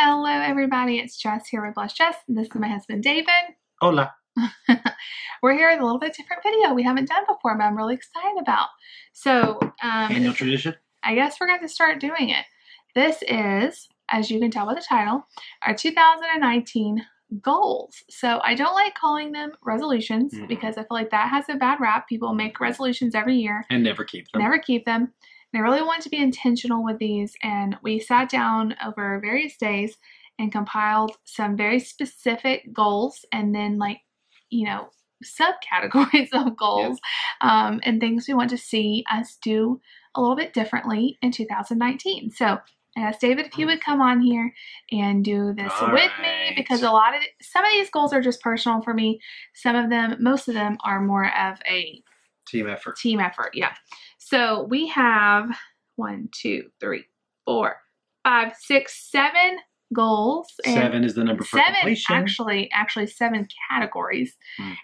Hello everybody, it's Jess here with Bless Jess. This is my husband David. Hola. We're here with a little bit different video we haven't done before, but I'm really excited about. So, Annual tradition? I guess we're going to start doing it. This is, as you can tell by the title, our 2019 goals. So I don't like calling them resolutions because I feel like that has a bad rap. People make resolutions every year. And never keep them. Never keep them. And I really want to be intentional with these, and we sat down over various days and compiled some very specific goals and then subcategories of goals and things we want to see us do a little bit differently in 2019. So I asked David if he would come on here and do this with me, because some of these goals are just personal for me. Most of them are more of a team effort. Yeah. So we have 1, 2, 3, 4, 5, 6, 7 goals. 7 is the number for completion. Actually 7 categories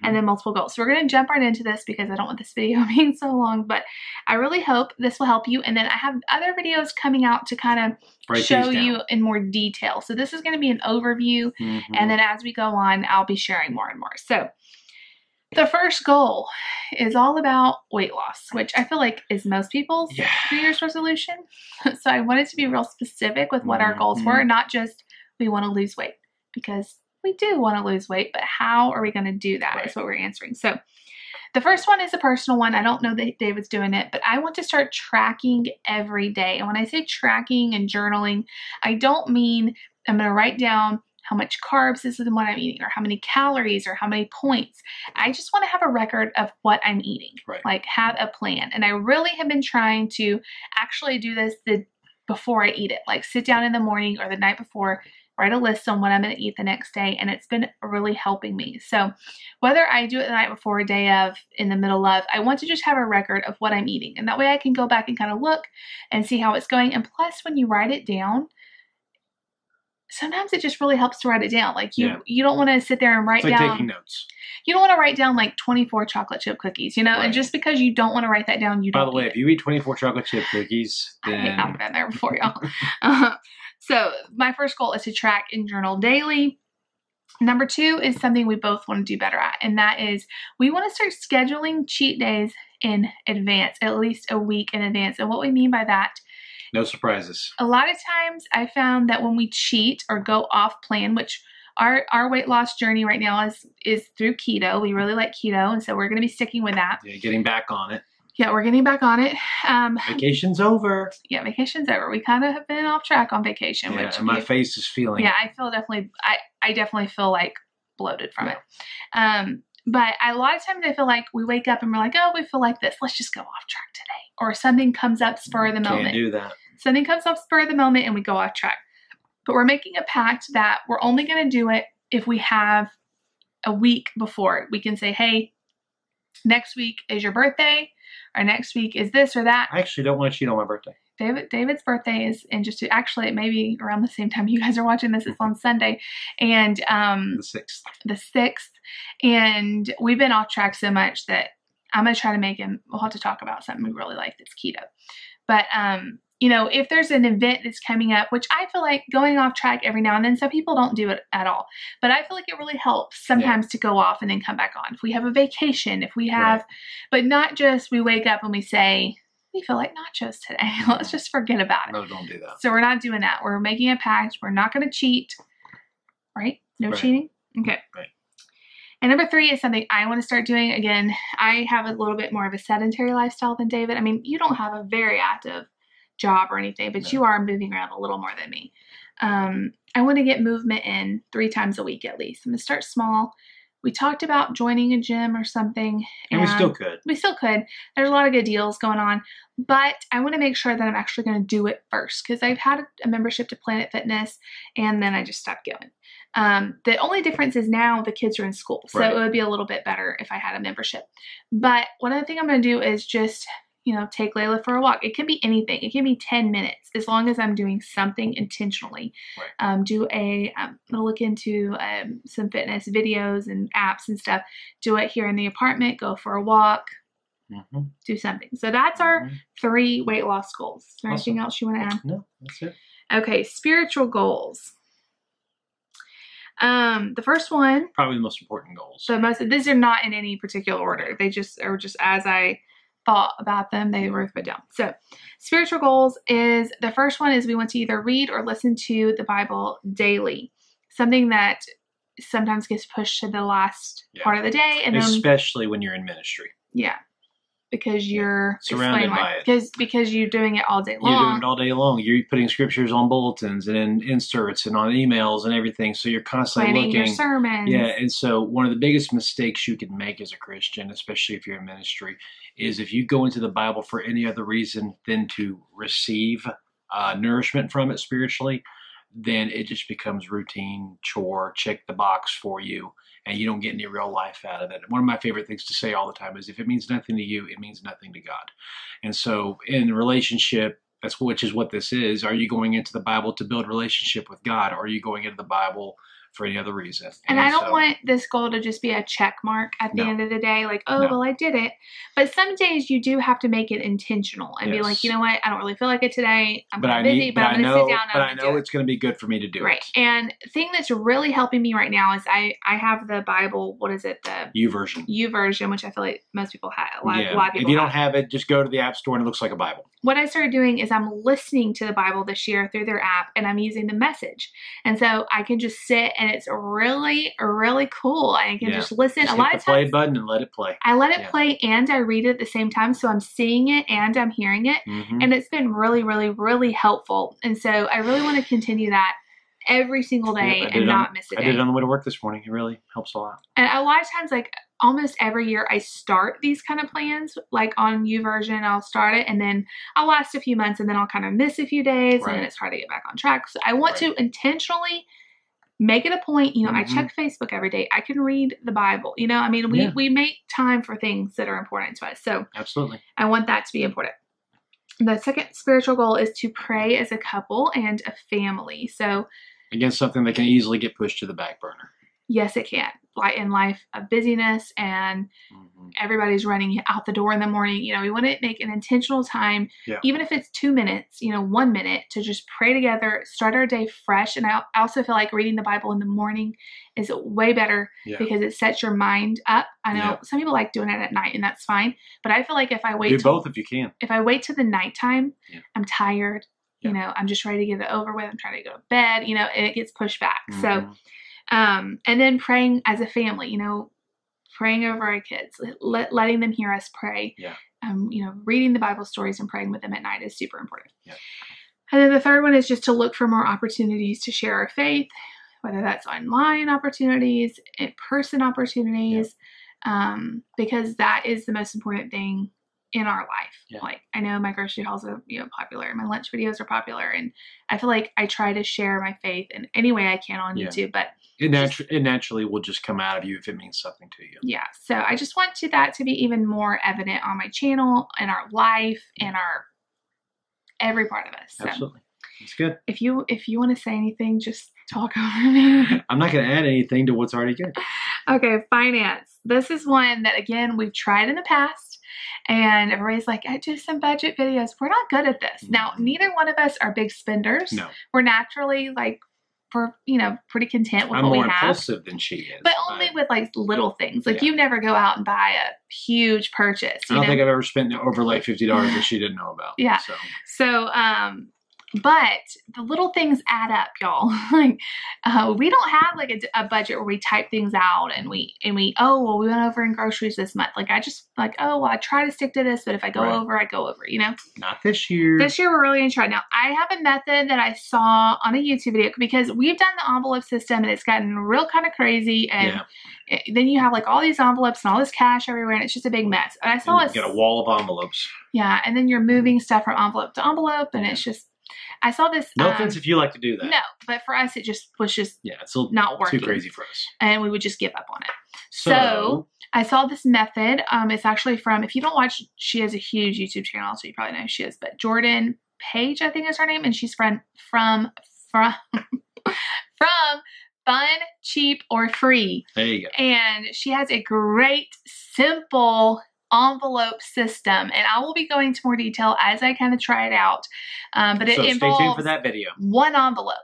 and then multiple goals. So we're going to jump right into this because I don't want this video being so long, but I really hope this will help you. And then I have other videos coming out to kind of show you in more detail. So this is going to be an overview. And then as we go on, I'll be sharing more and more. So the first goal is all about weight loss, which I feel like is most people's New Year's resolution. So I wanted to be real specific with what our goals were, not just we want to lose weight, because we do want to lose weight, but how are we going to do that is what we're answering. So the first one is a personal one. I don't know that David's doing it, but I want to start tracking every day. And when I say tracking and journaling, I don't mean I'm going to write down how much carbs is in what I'm eating, or how many calories, or how many points. I just want to have a record of what I'm eating, like have a plan. And I really have been trying to actually do this before I eat it, like sit down in the morning or the night before, write a list on what I'm going to eat the next day, and it's been really helping me. So whether I do it the night before, a day of, in the middle of, I want to just have a record of what I'm eating, and that way I can go back and kind of look and see how it's going. And plus, when you write it down, sometimes it just really helps to write it down. Like you don't want to sit there and write down. It's like taking notes. You don't want to write down like 24 chocolate chip cookies, and just because you don't want to write that down, you don't. By the way, if you eat 24 chocolate chip cookies, then I've been there before, y'all. So my first goal is to track and journal daily. Number 2 is something we both want to do better at, and that is we want to start scheduling cheat days in advance, at least a week in advance. And what we mean by that, no surprises. A lot of times I found that when we cheat or go off plan, which our weight loss journey right now is through keto. We really like keto, and so we're going to be sticking with that. Yeah, getting back on it. Yeah, we're getting back on it. Vacation's over. Yeah, vacation's over. We kind of have been off track on vacation. Yeah, which my face is feeling. Yeah, I definitely feel like bloated from it. But a lot of times I feel like we wake up and we're like, oh, we feel like this. Let's just go off track today. Or something comes up spur of the moment. Can't do that. Something comes up spur of the moment and we go off track. But we're making a pact that we're only going to do it if we have a week before. We can say, hey, next week is your birthday, or next week is this or that. I actually don't want to cheat on my birthday. David's birthday is in actually it may be around the same time you guys are watching this. It's on Sunday, and the 6th, and we've been off track so much that I'm gonna try to make him. We'll have to talk about something we really like that's keto, but if there's an event that's coming up, which I feel like going off track every now and then, some people don't do it at all, but I feel like it really helps sometimes to go off and then come back on. If we have a vacation, if we have, but not just we wake up and we say, we feel like nachos today. Let's just forget about it. No, don't do that. So we're not doing that. We're making a pact. We're not going to cheat, right? No cheating? Okay. Right. And number 3 is something I want to start doing. Again, I have a little bit more of a sedentary lifestyle than David. I mean, you don't have a very active job or anything, but you are moving around a little more than me. I want to get movement in 3 times a week at least. I'm going to start small. We talked about joining a gym or something. And we still could. We still could. There's a lot of good deals going on. But I want to make sure that I'm actually going to do it first, because I've had a membership to Planet Fitness and then I just stopped going. The only difference is now the kids are in school. So it would be a little bit better if I had a membership. But one other thing I'm going to do is just take Layla for a walk. It can be anything. It can be 10 minutes as long as I'm doing something intentionally. I'm going to look into some fitness videos and apps and stuff. Do it here in the apartment. Go for a walk. Do something. So that's our 3 weight loss goals. Is there anything else you want to add? No, that's it. Okay, spiritual goals. The first one, probably the most important goals. so these are not in any particular order. They just are just as I thought about them, they were put down. So spiritual goals is, the first one is we want to either read or listen to the Bible daily. Something that sometimes gets pushed to the last part of the day. And especially when you're in ministry. Yeah. Because you're surrounded by it. Because you're doing it all day long. You're doing it all day long. You're putting scriptures on bulletins and in inserts and on emails and everything. So you're constantly planning looking. Your sermons. Yeah, and so one of the biggest mistakes you can make as a Christian, especially if you're in ministry, is if you go into the Bible for any other reason than to receive nourishment from it spiritually, then it just becomes routine, chore, check the box for you, and you don't get any real life out of it. One of my favorite things to say all the time is, if it means nothing to you, it means nothing to God. And so in a relationship, which is what this is, are you going into the Bible to build relationship with God, or are you going into the Bible for any other reason? And I don't want this goal to just be a check mark at the end of the day, like, oh, well, I did it. But some days you do have to make it intentional and be like, you know what, I don't really feel like it today. I'm busy, but I'm going to sit down. But I know it's going to be good for me to do it. Right. And the thing that's really helping me right now is I have the Bible, what is it? The YouVersion, which I feel like most people have. A lot of people if you don't have it, just go to the App Store and it looks like a Bible. What I started doing is I'm listening to the Bible this year through their app, and I'm using the Message. And so I can just sit, and it's really, really cool. I can just listen. Just a lot hit of the play times, button and let it play. I let it play and I read it at the same time. So I'm seeing it and I'm hearing it. And it's been really, really, really helpful. And so I really want to continue that every single day and not miss a day. I did it on the way to work this morning. It really helps a lot. And a lot of times, like almost every year, I start these kind of plans, like on YouVersion, I'll start it and then I'll last a few months and then I'll kind of miss a few days and then it's hard to get back on track. So I want to intentionally make it a point. You know, I check Facebook every day. I can read the Bible. You know, I mean, we make time for things that are important to us. So absolutely, I want that to be important. The second spiritual goal is to pray as a couple and a family. So again, something that can easily get pushed to the back burner. Yes, it can. Like in life of busyness and everybody's running out the door in the morning. You know, we want to make an intentional time, even if it's 2 minutes, 1 minute, to just pray together, start our day fresh. And I also feel like reading the Bible in the morning is way better because it sets your mind up. I know some people like doing it at night, and that's fine. But I feel like if I wait do both if you can. If I wait till the nighttime, I'm tired. You know, I'm just ready to get it over with. I'm trying to go to bed, and it gets pushed back. So and then praying as a family, praying over our kids, letting them hear us pray. Reading the Bible stories and praying with them at night is super important. And then the third one is just to look for more opportunities to share our faith, whether that's online opportunities, in-person opportunities, because that is the most important thing in our life. Like, I know my grocery hauls are, popular. My lunch videos are popular. And I feel like I try to share my faith in any way I can on YouTube, but it naturally will just come out of you if it means something to you. Yeah. So I just want that to be even more evident on my channel, in our life, in our every part of us. So absolutely. That's good. If you want to say anything, just talk over me. I'm not going to add anything to what's already good. Okay. Finance. This is one that, again, we've tried in the past. And everybody's like, I do some budget videos. We're not good at this. Now, neither one of us are big spenders. No. We're naturally pretty content with I'm what we more have. impulsive than she is. But only with like little things. Like you never go out and buy a huge purchase. I don't think I've ever spent over like $50 that she didn't know about. Yeah. So, but the little things add up, y'all. Like, we don't have like a budget where we type things out and we we went over in groceries this month. Like, I just I try to stick to this, but if I go over, I go over, Not this year. This year, we're really going to try. Now, I have a method that I saw on a YouTube video because we've done the envelope system and it's gotten real kind of crazy. And then you have like all these envelopes and all this cash everywhere and it's just a big mess. And I saw you get a wall of envelopes. Yeah. And then you're moving stuff from envelope to envelope and it's just, I saw this. No offense if you like to do that. No, but for us, it just was just it's not working. Too crazy for us. And we would just give up on it. So I saw this method. It's actually from, if you don't watch, she has a huge YouTube channel, so you probably know who she is, but Jordan Page, I think is her name. And she's from Fun, Cheap, or Free. There you go. And she has a great, simple envelope system, and I will be going into more detail as I kind of try it out. But it involves stay tuned for that video. One envelope.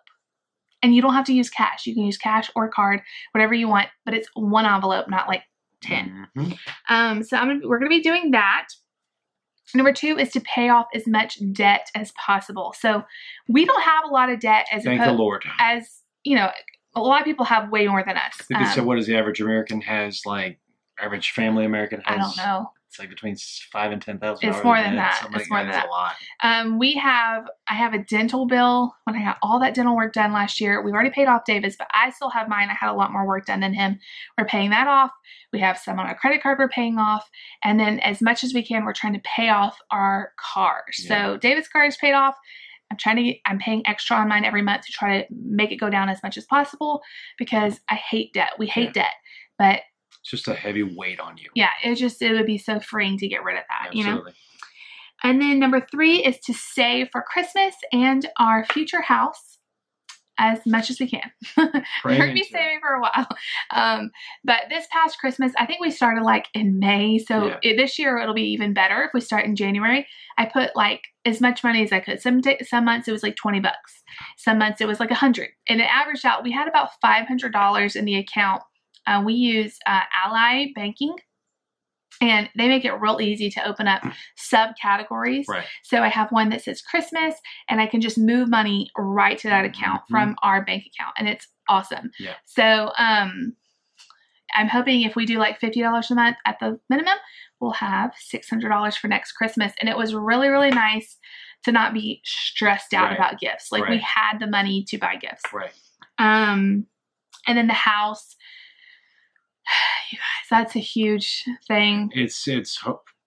And you don't have to use cash. You can use cash or card, whatever you want, but it's one envelope, not like 10. So we're going to be doing that. Number 2 is to pay off as much debt as possible. So we don't have a lot of debt Thank the Lord. As, you know, a lot of people have way more than us. I think so. What is the average American has, like, average family American has? I don't know. It's like between $5,000 and $10,000. It's more than that. It's more than that. A lot. I have a dental bill. When I got all that dental work done last year, we've already paid off David's, but I still have mine. I had a lot more work done than him. We're paying that off. We have some on our credit card we're paying off. And then as much as we can, we're trying to pay off our cars. Yeah. So David's car is paid off. I'm paying extra on mine every month to try to make it go down as much as possible because I hate debt. We hate debt, but it's just a heavy weight on you. Yeah, it would be so freeing to get rid of that, Absolutely. You know? And then number 3 is to save for Christmas and our future house as much as we can. We're going to be saving for a while. But this past Christmas, I think we started like in May. So this year it'll be even better if we start in January. I put like as much money as I could. Some months it was like $20. Some months it was like $100. And it averaged out, we had about $500 in the account. We use Ally Banking, and they make it real easy to open up subcategories. Right. So I have one that says Christmas, and I can just move money right to that account from our bank account, and it's awesome. Yeah. So I'm hoping if we do like $50 a month at the minimum, we'll have $600 for next Christmas. And it was really, really nice to not be stressed out about gifts. Like we had the money to buy gifts. Right. And then the house. You guys, that's a huge thing. It's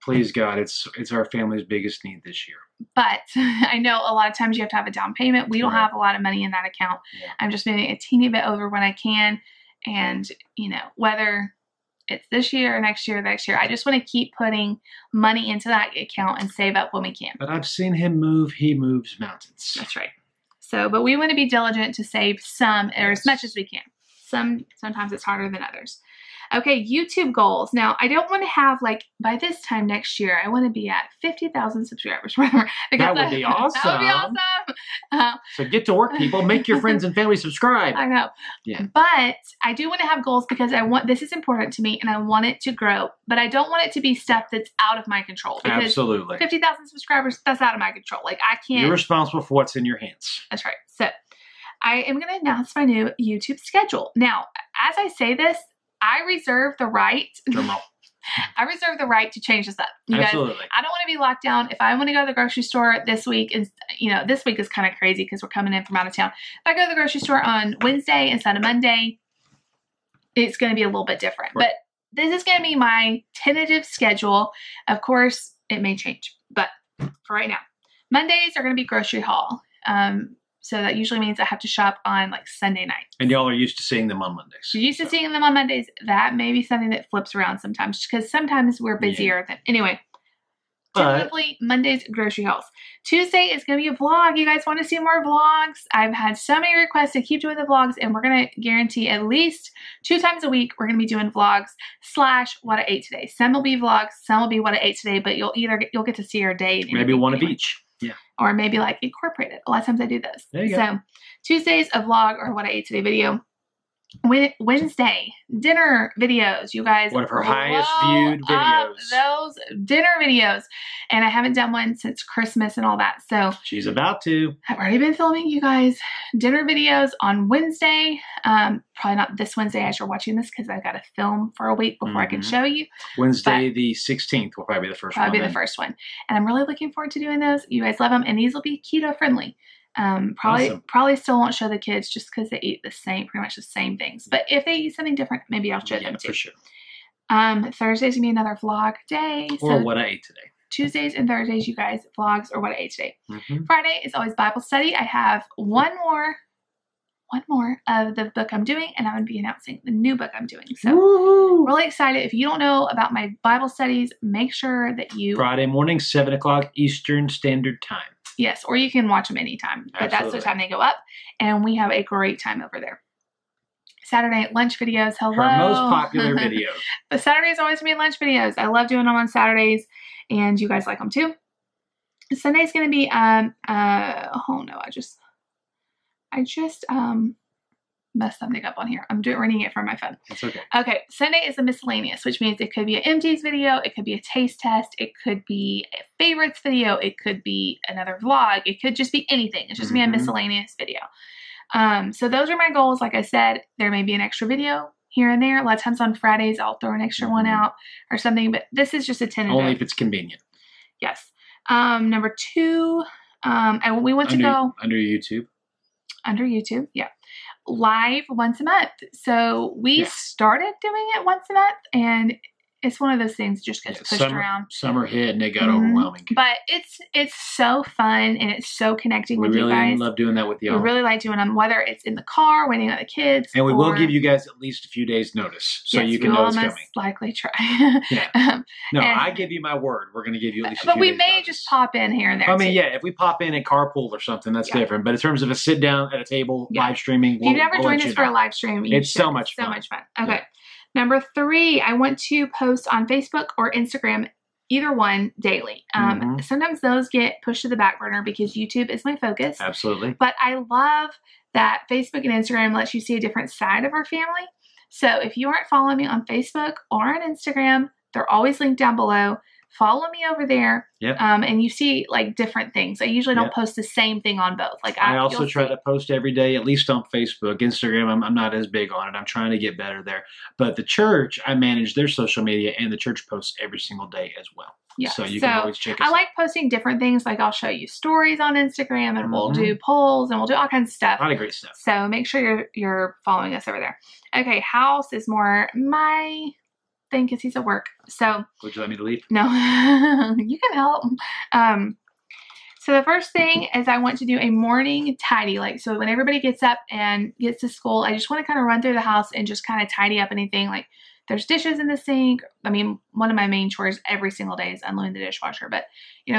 please God, it's our family's biggest need this year. But I know a lot of times you have to have a down payment. We don't have a lot of money in that account. Yeah. I'm just moving a teeny bit over when I can. And, you know, whether it's this year or next year, I just want to keep putting money into that account and save up when we can. But I've seen him move. He moves mountains. That's right. So, but we want to be diligent to save some or as much as we can. Sometimes it's harder than others. Okay, YouTube goals. Now, I don't want to have, like, by this time next year, I want to be at 50,000 subscribers, whatever. That would be awesome. That would be awesome. So get to work, people. Make your friends and family subscribe. I know. Yeah. But I do want to have goals because this is important to me, and I want it to grow. But I don't want it to be stuff that's out of my control. Absolutely. 50,000 subscribers, that's out of my control. Like, I can't. You're responsible for what's in your hands. That's right. So I am going to announce my new YouTube schedule. Now, as I say this, I reserve the right. I reserve the right to change this up. You Absolutely. Guys, I don't want to be locked down. If I want to go to the grocery store this week, and this week is kind of crazy because we're coming in from out of town. If I go to the grocery store on Wednesday instead of Monday, it's going to be a little bit different. Right. But this is going to be my tentative schedule. Of course, it may change, but for right now, Mondays are going to be grocery haul. So that usually means I have to shop on like Sunday night. And y'all are used to seeing them on Mondays. You're used to seeing them on Mondays. That may be something that flips around sometimes because sometimes we're busier than anyway. Typically Mondays grocery hauls. Tuesday is going to be a vlog. You guys want to see more vlogs? I've had so many requests to keep doing the vlogs, and we're going to guarantee at least 2 times a week we're going to be doing vlogs / what I ate today. Some will be vlogs, some will be what I ate today, but you'll get to see our day. Maybe one of each. Yeah. Or maybe like incorporate it. A lot of times I do this. There you go. So Tuesdays a vlog or what I ate today video. Wednesday dinner videos. You guys, one of her highest viewed videos. Those dinner videos, and I haven't done one since Christmas and all that. So she's about to. I've already been filming you guys dinner videos on Wednesday. Probably not this Wednesday as you're watching this because I've got to film for a week before I can show you. Wednesday the 16th will probably be the first one. Probably be the first one, and I'm really looking forward to doing those. You guys love them, and these will be keto friendly. Probably still won't show the kids just because they eat pretty much the same things. But if they eat something different, maybe I'll show them too. For sure. Thursday's gonna be another vlog day. Or what I ate today. Tuesdays and Thursdays, you guys, vlogs or what I ate today. Friday is always Bible study. I have one more of the book I'm doing, and I'm going to be announcing the new book I'm doing. So really excited. If you don't know about my Bible studies, make sure that you... Friday morning, 7 o'clock Eastern Standard Time. Yes, or you can watch them anytime. But that's the time they go up, and we have a great time over there. Saturday night lunch videos. Hello. Her most popular video. The Saturdays always going to be lunch videos. I love doing them on Saturdays, and you guys like them too. Sunday's going to be, oh no, I just messed something up on here. I'm reading it from my phone. That's okay. Okay, Sunday is a miscellaneous, which means it could be an empties video, it could be a taste test, it could be a favorites video, it could be another vlog, it could just be anything. It's just be a miscellaneous video. So those are my goals. Like I said, there may be an extra video here and there. A lot of times on Fridays, I'll throw an extra one out or something, but this is just a tentative. Only if it's convenient. Yes. Number 2, and we want to go under YouTube. Under YouTube, yeah. Live once a month. So we started doing it once a month, and it's one of those things that just gets pushed around. Summer hit and it got overwhelming. But it's so fun and it's so connecting with you guys. We really love doing that with y'all. We really like doing them, whether it's in the car, waiting on the kids. And we will give you guys at least a few days notice so you can know it's coming. Likely try. No, I give you my word. We're going to give you at least a few days. But we may just pop in here and there. I mean, if we pop in at carpool or something, that's different. But in terms of a sit down at a table, live streaming, if you've never joined us for a live stream, it's so much fun. So much fun. Okay. Number 3, I want to post on Facebook or Instagram, either one, daily. Sometimes those get pushed to the back burner because YouTube is my focus. Absolutely. But I love that Facebook and Instagram lets you see a different side of our family. So if you aren't following me on Facebook or on Instagram, they're always linked down below. Follow me over there, and you see like different things. I usually don't post the same thing on both. Like I also try to post every day, at least on Facebook. Instagram, I'm not as big on it. I'm trying to get better there. But the church, I manage their social media, and the church posts every single day as well. Yeah, so you can always check us out. I like posting different things. Like I'll show you stories on Instagram, and we'll do polls, and we'll do all kinds of stuff. A lot of great stuff. So make sure you're following us over there. Okay, house is more my thing because he's at work. So would you let me to leave? No, you can help. So the first thing is I want to do a morning tidy. Like, so when everybody gets up and gets to school, I just want to kind of run through the house and just kind of tidy up anything. Like there's dishes in the sink. I mean, one of my main chores every single day is unloading the dishwasher, but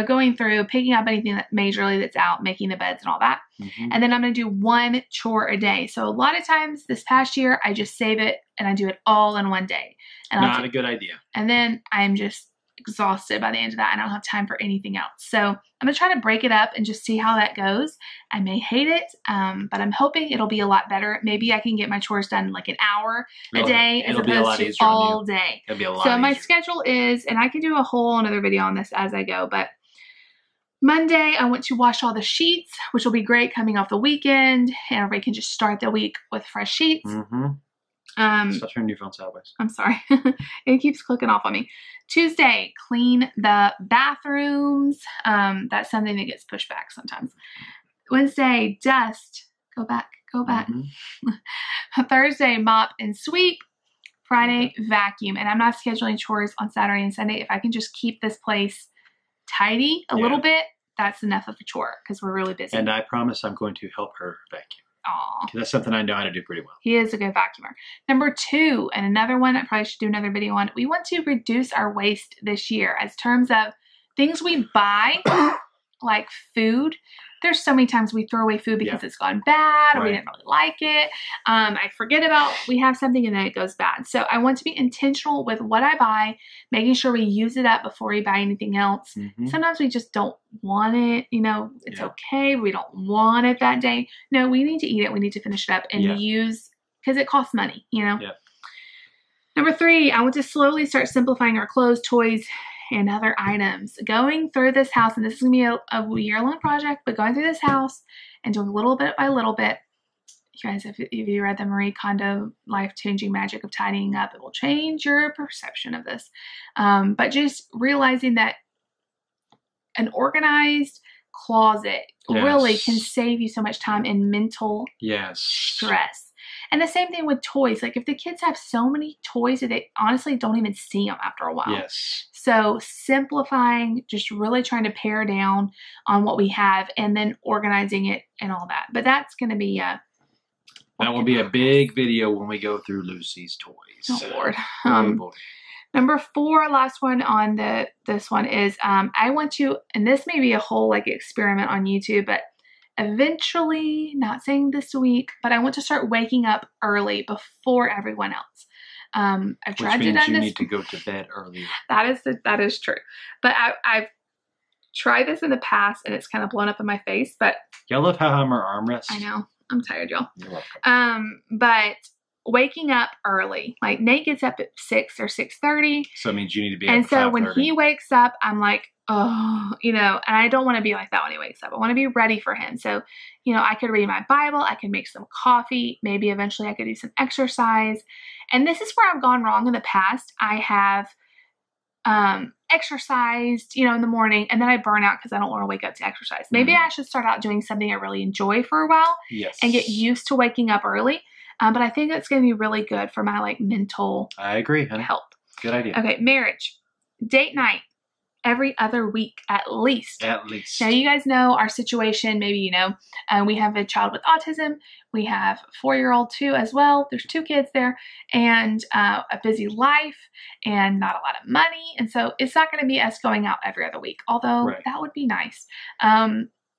going through, picking up anything that majorly that's out, making the beds and all that. And then I'm going to do one chore a day. So a lot of times this past year, I just save it and I do it all in one day. And not a good idea. And then I'm just exhausted by the end of that. I don't have time for anything else. So I'm going to try to break it up and just see how that goes. I may hate it, but I'm hoping it'll be a lot better. Maybe I can get my chores done in like an hour a day as opposed to all day. It'll be a lot so easier. My schedule is, and I can do a whole another video on this as I go, but Monday, I want to wash all the sheets, which will be great coming off the weekend. And everybody can just start the week with fresh sheets. Stop turning your phone sideways. I'm sorry. It keeps clicking off on me. Tuesday, clean the bathrooms. That's something that gets pushed back sometimes. Wednesday, dust. Go back. Thursday, mop and sweep. Friday, vacuum. And I'm not scheduling chores on Saturday and Sunday. If I can just keep this place tidy a little bit, that's enough of a chore because we're really busy. And I promise I'm going to help her vacuum. Aw. That's something I know how to do pretty well. He is a good vacuumer. Number 2, and another one I probably should do another video on, we want to reduce our waste this year as terms of things we buy, like food. There's so many times we throw away food because it's gone bad or we didn't really like it. I forget about we have something and then it goes bad. So I want to be intentional with what I buy, making sure we use it up before we buy anything else. Sometimes we just don't want it. It's okay. We don't want it that day. No, we need to eat it. We need to finish it up and use, because it costs money, Number 3, I want to slowly start simplifying our clothes, toys, and other items. Going through this house, and this is going to be a year-long project, but going through this house and doing little bit by little bit. You guys, if you read the Marie Kondo Life-Changing Magic of Tidying Up, it will change your perception of this. But just realizing that an organized closet really can save you so much time and mental stress. And the same thing with toys. Like if the kids have so many toys that they honestly don't even see them after a while. So simplifying, just really trying to pare down on what we have and then organizing it and all that. But that's going to be that will be a big video when we go through Lucy's toys. Oh, Lord. Boy. Number 4, last one on this one is I want to, and this may be a whole like experiment on YouTube, but eventually, not saying this week, but I want to start waking up early before everyone else. I've tried to do this. You need to go to bed earlier. That is true. But I've tried this in the past and it's kind of blown up in my face. But y'all love how I'm our armrest. I know. I'm tired, y'all. You're welcome. But waking up early, like Nate gets up at 6 or 6:30. So it means you need to be up and at so 5:30. when he wakes up, I'm like, oh, and I don't want to be like that when he wakes up. I want to be ready for him. So, I could read my Bible. I could make some coffee. Maybe eventually I could do some exercise. And this is where I've gone wrong in the past. I have exercised, in the morning, and then I burn out because I don't want to wake up to exercise. Maybe I should start out doing something I really enjoy for a while. Yes. And get used to waking up early. But I think that's going to be really good for my mental I agree, honey. health. Good idea. Okay, marriage. Date night. Every other week, at least. At least. Now, you guys know our situation. Maybe we have a child with autism. We have a 4-year-old too as well. There's 2 kids there, and a busy life, and not a lot of money. And so it's not going to be us going out every other week, although that would be nice.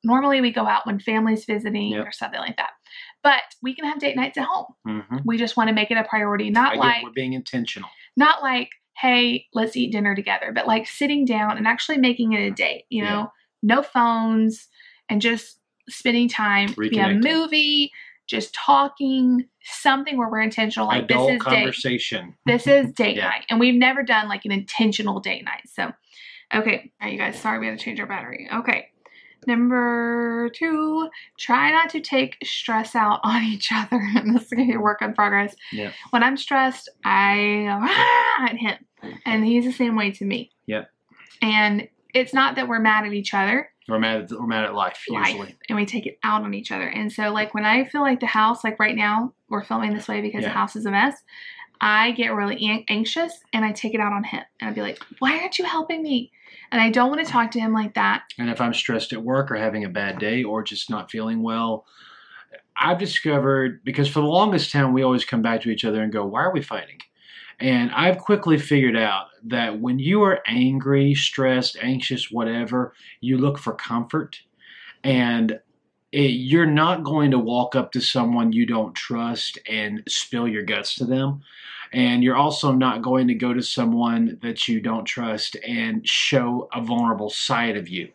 Normally, we go out when family's visiting or something like that. But we can have date nights at home. Mm-hmm. We just want to make it a priority. We're being intentional. Not like, hey, let's eat dinner together, but like sitting down and actually making it a date, no phones, and just spending time, be a movie, just talking, something where we're intentional. Like adult this is conversation. This is date night. And we've never done like an intentional date night. So, okay. All right, you guys, sorry we had to change our battery. Okay. Number 2, try not to take stress out on each other. And this is going to be a work in progress. Yeah. When I'm stressed, I go at him. And he's the same way to me. Yep. And it's not that we're mad at each other. We're mad at life, usually. And we take it out on each other. And so, like, when I feel like the house, like right now, we're filming this way because the house is a mess. I get really anxious, and I take it out on him. And I'd be like, why aren't you helping me? And I don't want to talk to him like that. And if I'm stressed at work or having a bad day or just not feeling well, I've discovered, because for the longest time, we always come back to each other and go, why are we fighting? And I've quickly figured out that when you are angry, stressed, anxious, whatever, you look for comfort. And you're not going to walk up to someone you don't trust and spill your guts to them. And you're also not going to go to someone that you don't trust and show a vulnerable side of you.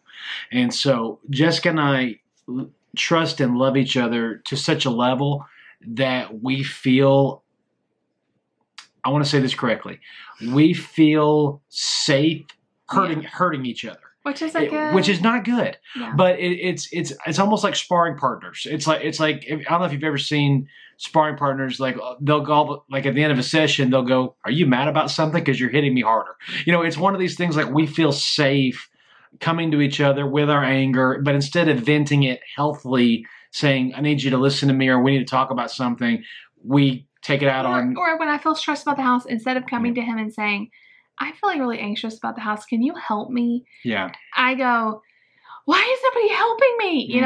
And so Jessica and I trust and love each other to such a level that we feel, I want to say this correctly, we feel safe hurting each other. Which is not good. Yeah. But it's almost like sparring partners. It's like I don't know if you've ever seen sparring partners, like they'll go, like at the end of a session, they'll go, are you mad about something? Because you're hitting me harder. It's one of these things, like we feel safe coming to each other with our anger, but instead of venting it healthily, saying, I need you to listen to me, or we need to talk about something, we take it out on. Or when I feel stressed about the house, instead of coming to him and saying, I feel like really anxious about the house. Can you help me? Yeah. I go, why is nobody helping me?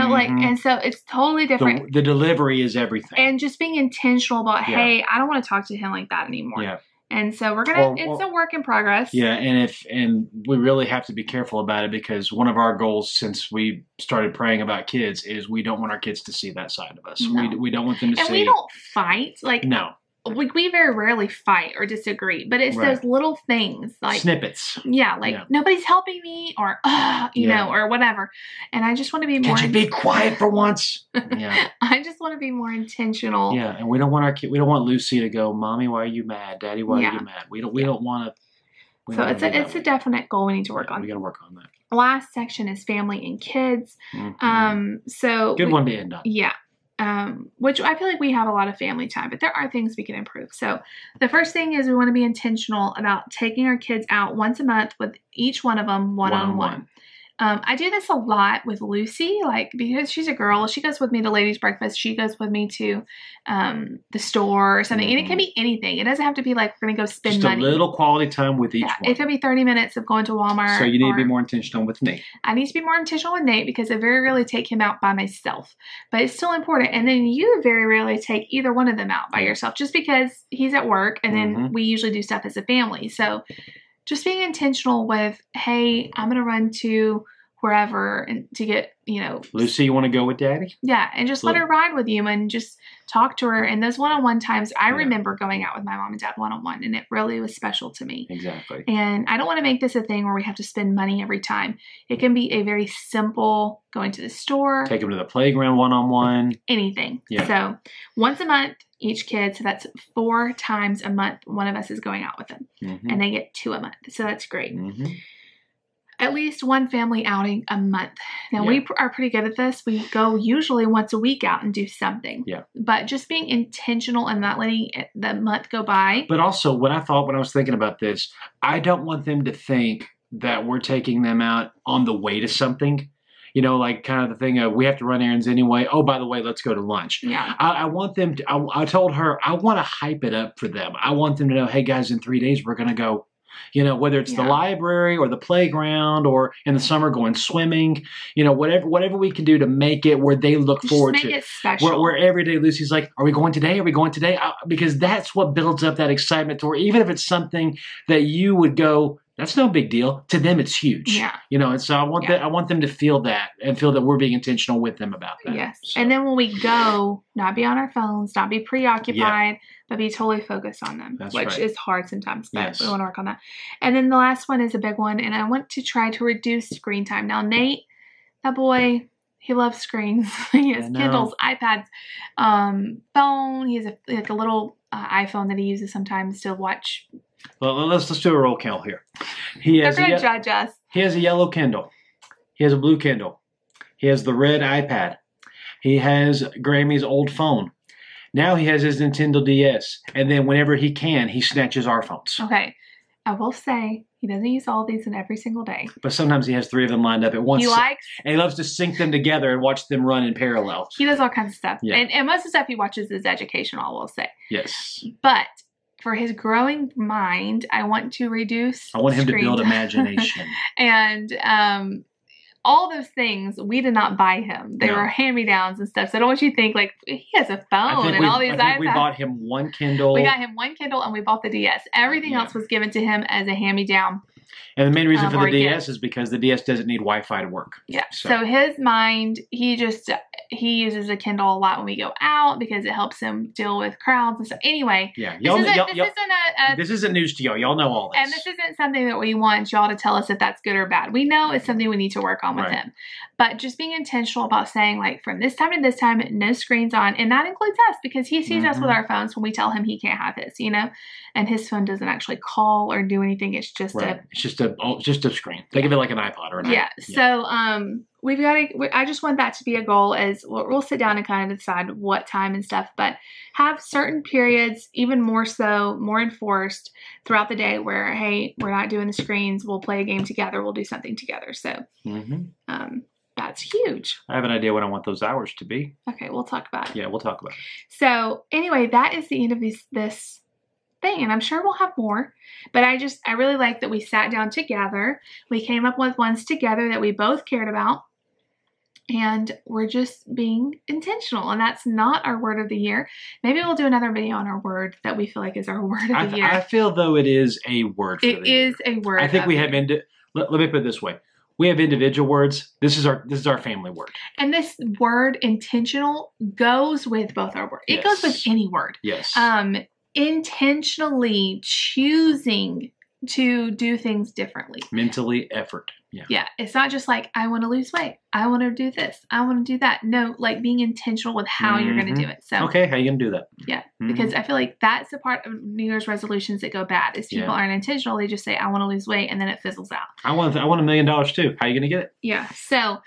And so it's totally different. The delivery is everything. And just being intentional about, hey, I don't want to talk to him like that anymore. Yeah. And so we're going to, it's a work in progress. Yeah. And we really have to be careful about it, because one of our goals since we started praying about kids is we don't want our kids to see that side of us. No. We don't want them to see. And we don't fight. No. We very rarely fight or disagree, but it's those little things, like snippets. Yeah, nobody's helping me, or or whatever. And I just want to be more. Can you be quiet for once? Yeah. I just want to be more intentional. Yeah, and we don't want our kid. We don't want Lucy to go, Mommy, why are you mad? Daddy, why are you mad? We don't want to. So it's a definite goal we need to work on. We got to work on that. Last section is family and kids. Mm-hmm. So good one to end on. Yeah. Which I feel like we have a lot of family time, but there are things we can improve. So the first thing is we want to be intentional about taking our kids out once a month with each one of them one-on-one. I do this a lot with Lucy, because she's a girl. She goes with me to ladies' breakfast. She goes with me to the store or something. Mm-hmm. And it can be anything. It doesn't have to be like we're going to go spend money. Just a little quality time with each one. It could be 30 minutes of going to Walmart. So you need to be more intentional with Nate. I need to be more intentional with Nate, because I very rarely take him out by myself. But it's still important. And then you very rarely take either one of them out by yourself, just because he's at work, and then we usually do stuff as a family. So just being intentional with, hey, I'm going to run to wherever and to get, you know. Lucy, you want to go with Daddy? Yeah, and just let her ride with you and just talk to her. And those one-on-one times, I remember going out with my mom and dad one-on-one, and it really was special to me. Exactly. And I don't want to make this a thing where we have to spend money every time. It can be a very simple going to the store. Take them to the playground one-on-one. Anything. Yeah. So once a month, each kid. So that's 4 times a month. One of us is going out with them. And they get 2 a month. So that's great. At least one family outing a month. Now, we are pretty good at this. We go usually once a week out and do something. Yeah. But just being intentional and not letting the month go by. But also, when I was thinking about this, I don't want them to think that we're taking them out on the way to something. You know, like kind of the thing of we have to run errands anyway. Oh, by the way, let's go to lunch. Yeah. I want them to, I told her, I want to hype it up for them. I want them to know, hey guys, in 3 days, we're going to go, you know, whether it's the library or the playground or in the summer going swimming, you know, whatever we can do to make it where they look forward to. Make it special. Where every day Lucy's like, are we going today? Are we going today? Because that's what builds up that excitement to where even if it's something that you would go, that's no big deal. To them, it's huge. Yeah. You know, and so I want them to feel that and feel that we're being intentional with them about that. Yes. So. And then when we go, not be on our phones, not be preoccupied, but be totally focused on them, which is hard sometimes, but we want to work on that. And then the last one is a big one, and I want to try to reduce screen time. Now, Nate, that boy, he loves screens. He has Kindles, iPads, phone. He has a little iPhone that he uses sometimes to watch. Well, let's do a roll count here. They're going to judge us. He has a yellow Kindle. He has a blue Kindle. He has the red iPad. He has Grammy's old phone. Now he has his Nintendo DS. And then whenever he can, he snatches our phones. Okay. I will say he doesn't use all these in every single day. But sometimes he has 3 of them lined up at once. And he loves to sync them together and watch them run in parallel. He does all kinds of stuff. Yeah. And most of the stuff he watches is educational, I will say. Yes. But for his growing mind, I want to reduce I want him to build imagination. And all those things, we did not buy him. They were hand-me-downs and stuff. So I don't want you to think, like, he has a phone and all these iPads. I think we bought him 1 Kindle. We got him 1 Kindle and we bought the DS. Everything else was given to him as a hand-me-down. And the main reason for the DS is because the DS doesn't need Wi-Fi to work. Yeah. So his mind, he uses a Kindle a lot when we go out because it helps him deal with crowds and stuff. Anyway, this isn't news to y'all. Y'all know all this. And this isn't something that we want y'all to tell us if that's good or bad. We know it's something we need to work on with him. But just being intentional about saying, like, from this time to this time, no screens on. And that includes us because he sees us with our phones when we tell him he can't have his, you know? And his phone doesn't actually call or do anything. It's just just a screen. Think of it like an iPod or an iPad. So I just want that to be a goal as we'll sit down and kind of decide what time and stuff, but have certain periods, even more so, more enforced throughout the day where, hey, we're not doing the screens. We'll play a game together. We'll do something together. So that's huge. I have an idea what I want those hours to be. Okay, we'll talk about it. Yeah, we'll talk about it. So anyway, that is the end of this thing, and I'm sure we'll have more, but I really like that we sat down together. We came up with ones together that we both cared about, and we're just being intentional, and that's not our word of the year. Maybe we'll do another video on our word that we feel like is our word of the year. I feel though it is a word for the year. It is a word. I think we have let me put it this way. We have individual words. This is our family word. And this word intentional goes with both our words. It goes with any word. Yes. Intentionally choosing to do things differently. Mentally effort. Yeah. It's not just like, I want to lose weight. I want to do this. I want to do that. No, like being intentional with how you're going to do it. So okay, how are you going to do that? Yeah. Because I feel like that's the part of New Year's resolutions that go bad is people aren't intentional. They just say, I want to lose weight, and then it fizzles out. I want $1 million too. How are you going to get it? Yeah. So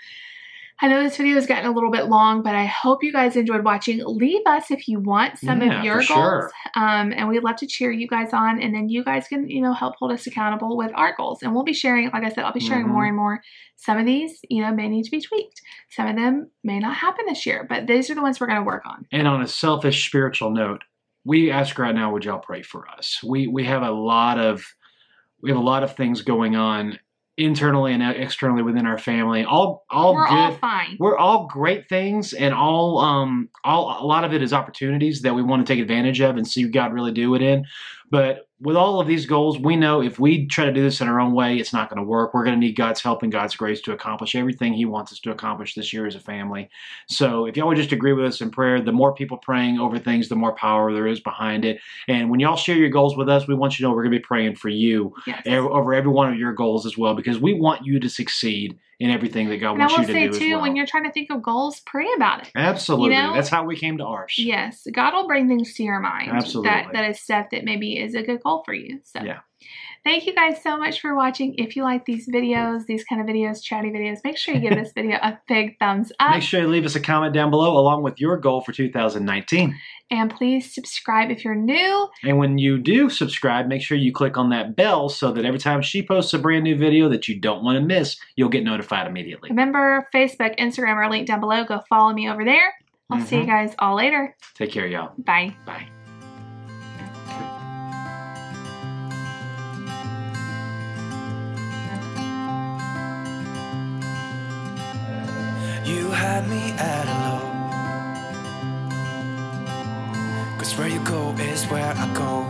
I know this video has gotten a little bit long, but I hope you guys enjoyed watching. Leave us if you want some of your goals. Sure. And we'd love to cheer you guys on. And then you guys can, help hold us accountable with our goals. And we'll be sharing, like I said, I'll be sharing more and more. Some of these, may need to be tweaked. Some of them may not happen this year, but these are the ones we're going to work on. And on a selfish spiritual note, we ask right now, would y'all pray for us? We have a lot of things going on internally and externally within our family, all we're good. All fine. We're all great things, and a lot of it is opportunities that we want to take advantage of and see God really do it in. But with all of these goals, we know if we try to do this in our own way, it's not going to work. We're going to need God's help and God's grace to accomplish everything He wants us to accomplish this year as a family. So if y'all would just agree with us in prayer, the more people praying over things, the more power there is behind it. And when y'all share your goals with us, we want you to know we're going to be praying for you over every one of your goals as well, because we want you to succeed in everything that God wants you to do as well. And I will say too, when you're trying to think of goals, pray about it. Absolutely. You know? That's how we came to ours. Yes. God will bring things to your mind. Absolutely. That is stuff that maybe is a good goal for you. So. Yeah. Thank you guys so much for watching. If you like these videos, these kind of videos, chatty videos, make sure you give this video a big thumbs up. Make sure you leave us a comment down below along with your goal for 2019. And please subscribe if you're new. And when you do subscribe, make sure you click on that bell so that every time she posts a brand new video that you don't want to miss, you'll get notified immediately. Remember, Facebook, Instagram are linked down below. Go follow me over there. I'll see you guys all later. Take care, y'all. Bye. Bye. You had me at a low, 'cause where you go is where I go.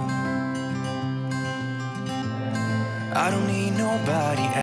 I don't need nobody else.